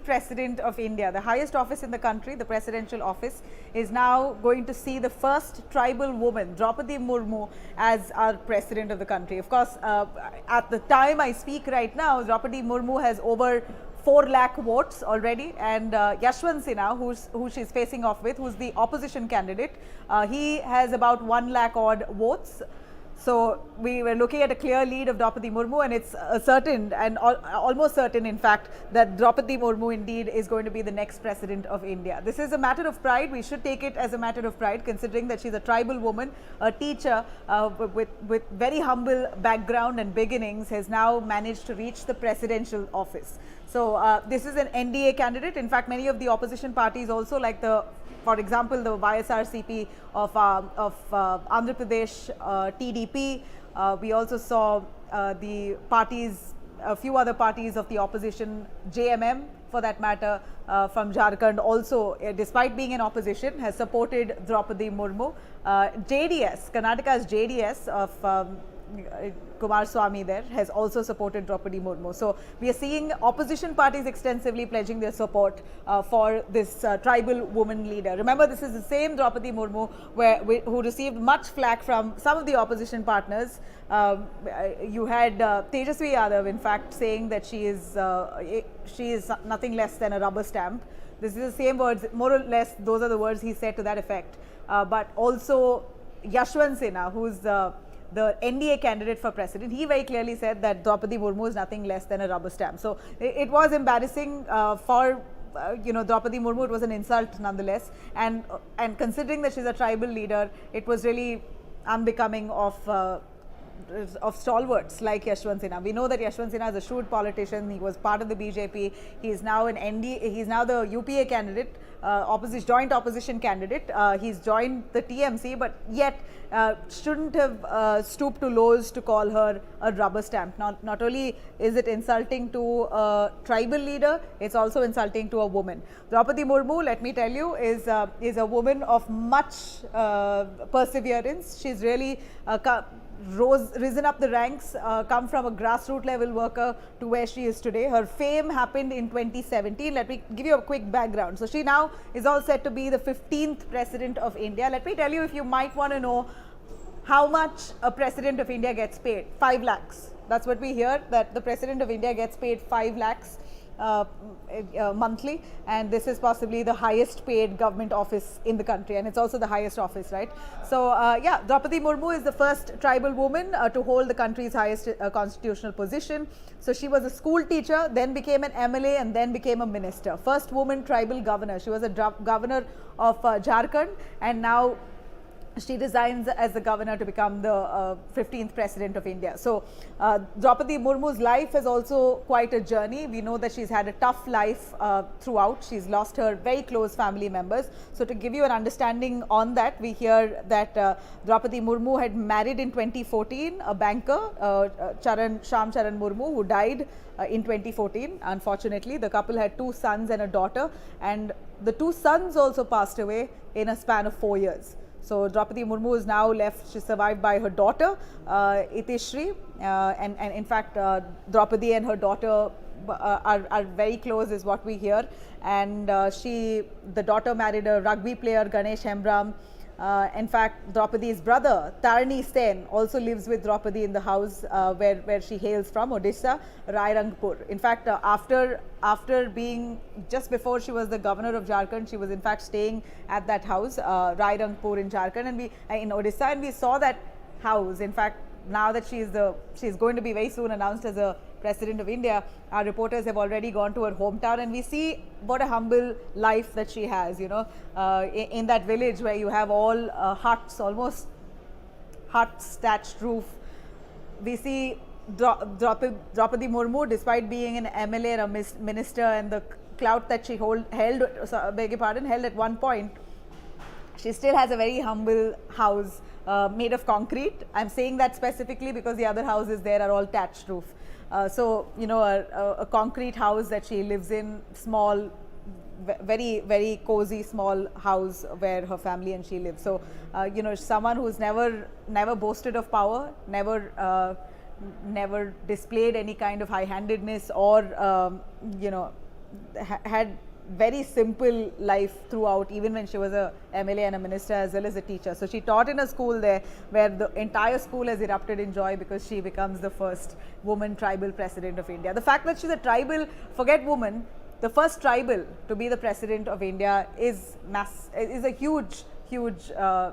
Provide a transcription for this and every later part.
President of India, the highest office in the country, the presidential office, is now going to see the first tribal woman, Draupadi Murmu, as our president of the country. Of course, at the time I speak right now, Draupadi Murmu has over 4 lakh votes already, and Yashwant Sinha, who she's facing off with, who's the opposition candidate, he has about 1 lakh odd votes. So we were looking at a clear lead of Draupadi Murmu, and it's certain, and almost certain in fact, that Draupadi Murmu indeed is going to be the next president of India. This is a matter of pride. We should take it as a matter of pride, considering that she's a tribal woman, a teacher with very humble background and beginnings, has now managed to reach the presidential office. So this is an NDA candidate. In fact, many of the opposition parties also, like for example, the YSRCP of Andhra Pradesh, TDP. We also saw the parties, a few other parties of the opposition, JMM for that matter, from Jharkhand also, despite being in opposition, has supported Draupadi Murmu. JDS, Karnataka's JDS of Kumaraswamy there has also supported Draupadi Murmu. So we are seeing opposition parties extensively pledging their support for this tribal woman leader. Remember, this is the same Draupadi Murmu who received much flack from some of the opposition partners. You had Tejasvi Yadav, in fact, saying that she is nothing less than a rubber stamp. This is the same words, more or less, those are the words he said to that effect. But also Yashwant Sinha, who's the NDA candidate for president, he very clearly said that Draupadi Murmu is nothing less than a rubber stamp. So it was embarrassing for Draupadi Murmu. It was an insult nonetheless, and considering that she's a tribal leader, it was really unbecoming of stalwarts like Yashwant Sinha. We know that Yashwant Sinha is a shrewd politician. He was part of the BJP. He is now an NDA. He is now the UPA candidate, joint opposition candidate. He's joined the TMC, but yet shouldn't have stooped to lows to call her a rubber stamp. Not only is it insulting to a tribal leader, it's also insulting to a woman. Draupadi Murmu, let me tell you, is a woman of much perseverance. She's really risen up the ranks, come from a grassroots level worker to where she is today. Her fame happened in 2017. Let me give you a quick background. So she now is all set to be the 15th president of India. Let me tell you, if you might want to know how much a president of India gets paid. 5 lakhs. That's what we hear, that the president of India gets paid 5 lakhs monthly, and this is possibly the highest paid government office in the country, and it's also the highest office, right? So yeah, Draupadi Murmu is the first tribal woman to hold the country's highest constitutional position. So she was a school teacher, then became an MLA, and then became a minister. First woman tribal governor. She was a governor of Jharkhand, and now she resigns as the governor to become the 15th president of India. So Draupadi Murmu's life is also quite a journey. We know that she's had a tough life throughout. She's lost her very close family members. So to give you an understanding on that, we hear that Draupadi Murmu had married in 2014 a banker, Shyam Charan Murmu, who died in 2014. Unfortunately, the couple had 2 sons and a daughter, and the 2 sons also passed away in a span of 4 years. So Draupadi Murmu is now left. She's survived by her daughter, Itishri, and in fact, Draupadi and her daughter are very close, is what we hear. And the daughter married a rugby player, Ganesh Hembram. In fact, Draupadi's brother, Tarani Sen, also lives with Draupadi in the house where she hails from, Odisha, Rairangpur. In fact, after being, just before she was the governor of Jharkhand, she was in fact staying at that house, Rairangpur in Jharkhand, and in Odisha, and we saw that house. In fact, now that she's going to be very soon announced as a president of India, our reporters have already gone to her hometown, and we see what a humble life that she has, in that village where you have all huts, almost huts, thatched roof. We see Draupadi Murmu, despite being an MLA, a minister, and the clout that she held at one point, she still has a very humble house made of concrete. I'm saying that specifically because the other houses there are all thatched roof. So, a concrete house that she lives in, small, very, very cozy small house where her family and she live. So, someone who's never boasted of power, never displayed any kind of high-handedness or, had very simple life throughout, even when she was a MLA and a minister as well as a teacher. So she taught in a school there where the entire school has erupted in joy because she becomes the first woman tribal president of India. The fact that she's a tribal, forget woman, the first tribal to be the president of India is a huge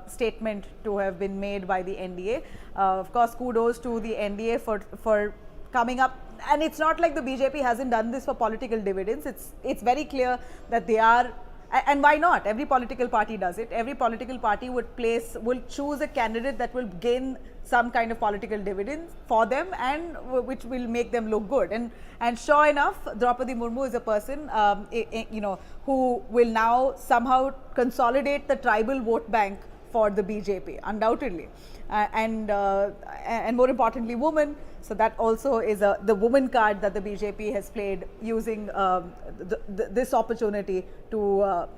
statement to have been made by the NDA. Of course, kudos to the NDA for coming up. And it's not like the BJP hasn't done this for political dividends. It's very clear that they are, and why not? Every political party does it. Every political party will choose a candidate that will gain some kind of political dividends for them and which will make them look good. And sure enough, Draupadi Murmu is a person, who will now somehow consolidate the tribal vote bank for the BJP, undoubtedly, and more importantly, women. So that also is the woman card that the BJP has played, using this opportunity to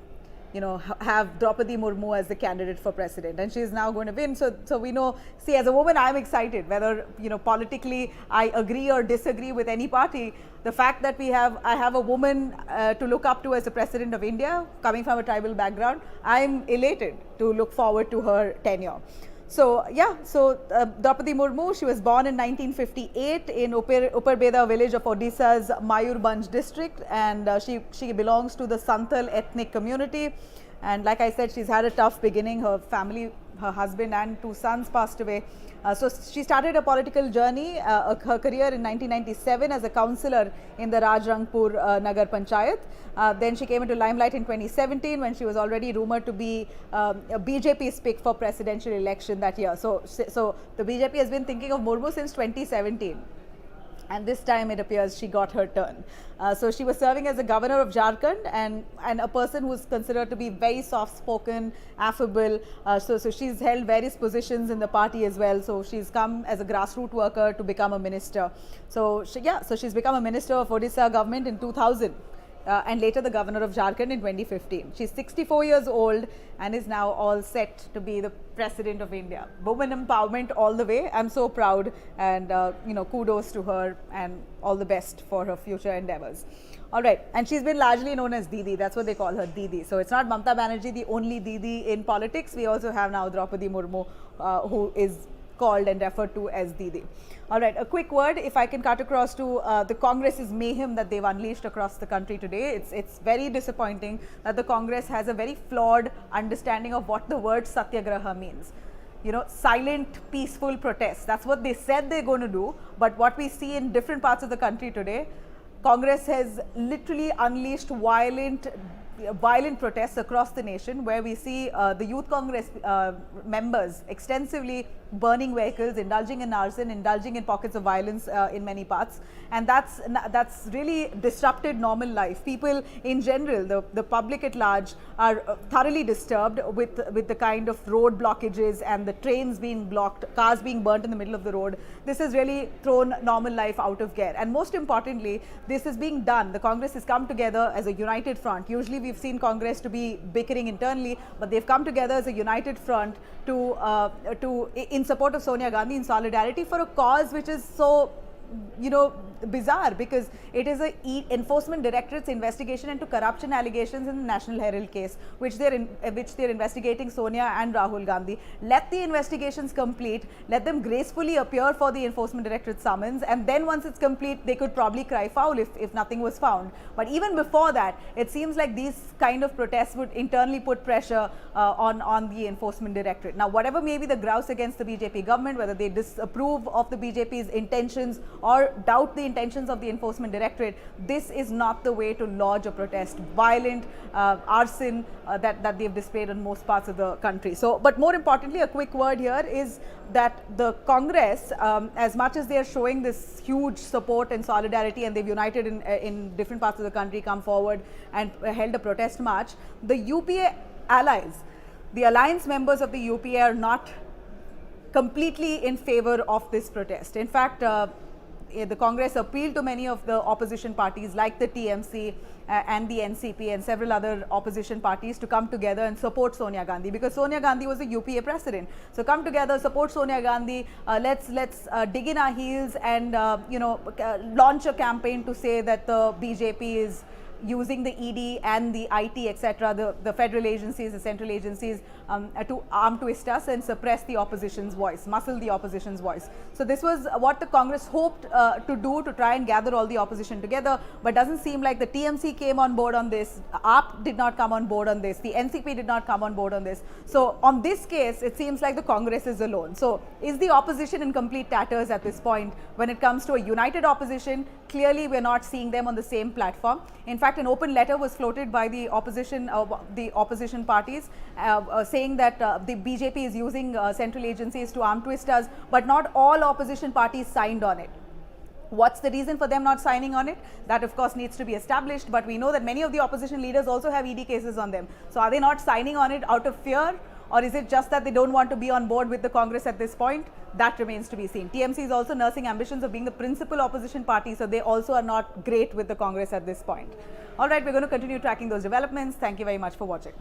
have Draupadi Murmu as the candidate for president, and she is now going to win. So we know. See, as a woman, I am excited. Whether politically I agree or disagree with any party, the fact that I have a woman to look up to as the president of India, coming from a tribal background, I am elated to look forward to her tenure. So yeah, Draupadi Murmu, she was born in 1958 in Uparbeda village of Odisha's Mayurbhanj district, and she belongs to the Santhal ethnic community. And like I said, she's had a tough beginning. Her family, her husband and 2 sons passed away. So she started a political journey, her career in 1997 as a councillor in the Rajrangpur Nagar Panchayat. Then she came into limelight in 2017 when she was already rumoured to be a BJP's pick for presidential election that year. So the BJP has been thinking of Murmu since 2017. And this time it appears she got her turn. So she was serving as the governor of Jharkhand, and a person who's considered to be very soft-spoken, affable. So she's held various positions in the party as well. So she's come as a grassroots worker to become a minister. So she's become a minister of Odisha government in 2000. And later the governor of Jharkhand in 2015. She's 64 years old and is now all set to be the president of India. Women empowerment all the way. I'm so proud, and kudos to her and all the best for her future endeavors. All right, and she's been largely known as Didi. That's what they call her, Didi. So it's not Mamata Banerjee, the only Didi in politics. We also have now Draupadi Murmu, who is called and referred to as Didi. All right, a quick word, if I can cut across to the Congress's mayhem that they've unleashed across the country today. It's very disappointing that the Congress has a very flawed understanding of what the word Satyagraha means. Silent, peaceful protests. That's what they said they're going to do. But what we see in different parts of the country today, Congress has literally unleashed violent protests across the nation, where we see the Youth Congress members extensively burning vehicles, indulging in arson, indulging in pockets of violence in many parts, and that's really disrupted normal life. People in general, the public at large, are thoroughly disturbed with the kind of road blockages and the trains being blocked, cars being burnt in the middle of the road. This has really thrown normal life out of gear, and most importantly, this is being done. The Congress has come together as a united front. Usually we've seen Congress to be bickering internally, but they've come together as a united front in support of Sonia Gandhi, in solidarity for a cause which is so bizarre, because it is a Enforcement Directorate's investigation into corruption allegations in the National Herald case, which they're investigating Sonia and Rahul Gandhi. Let the investigations complete, let them gracefully appear for the Enforcement Directorate summons, and then once it's complete, they could probably cry foul if nothing was found. But even before that, it seems like these kind of protests would internally put pressure on the Enforcement Directorate. Now, whatever may be the grouse against the BJP government, whether they disapprove of the BJP's intentions or doubt the intentions of the Enforcement Directorate, this is not the way to lodge a protest. Violent arson that they've displayed in most parts of the country. So, but more importantly, a quick word here is that the Congress, as much as they are showing this huge support and solidarity, and they've united in different parts of the country, come forward and held a protest march, the UPA allies, the alliance members of the UPA, are not completely in favor of this protest. In fact, the Congress appealed to many of the opposition parties like the TMC and the NCP and several other opposition parties to come together and support Sonia Gandhi, because Sonia Gandhi was the UPA president. So come together, support Sonia Gandhi. Let's dig in our heels and launch a campaign to say that the BJP is using the ED and the IT, etc., the federal agencies, the central agencies, to arm twist us and suppress the opposition's voice, muscle the opposition's voice. So this was what the Congress hoped to do, to try and gather all the opposition together, but doesn't seem like the TMC came on board on this, AAP did not come on board on this, the NCP did not come on board on this. So on this case, it seems like the Congress is alone. So is the opposition in complete tatters at this point when it comes to a united opposition? Clearly, we're not seeing them on the same platform. In fact, an open letter was floated by the opposition parties saying that the BJP is using central agencies to arm twist us, but not all opposition parties signed on it. What's the reason for them not signing on it? That of course needs to be established, but we know that many of the opposition leaders also have ED cases on them. So are they not signing on it out of fear, or is it just that they don't want to be on board with the Congress at this point? That remains to be seen. TMC is also nursing ambitions of being the principal opposition party, so they also are not great with the Congress at this point. All right, we're going to continue tracking those developments. Thank you very much for watching.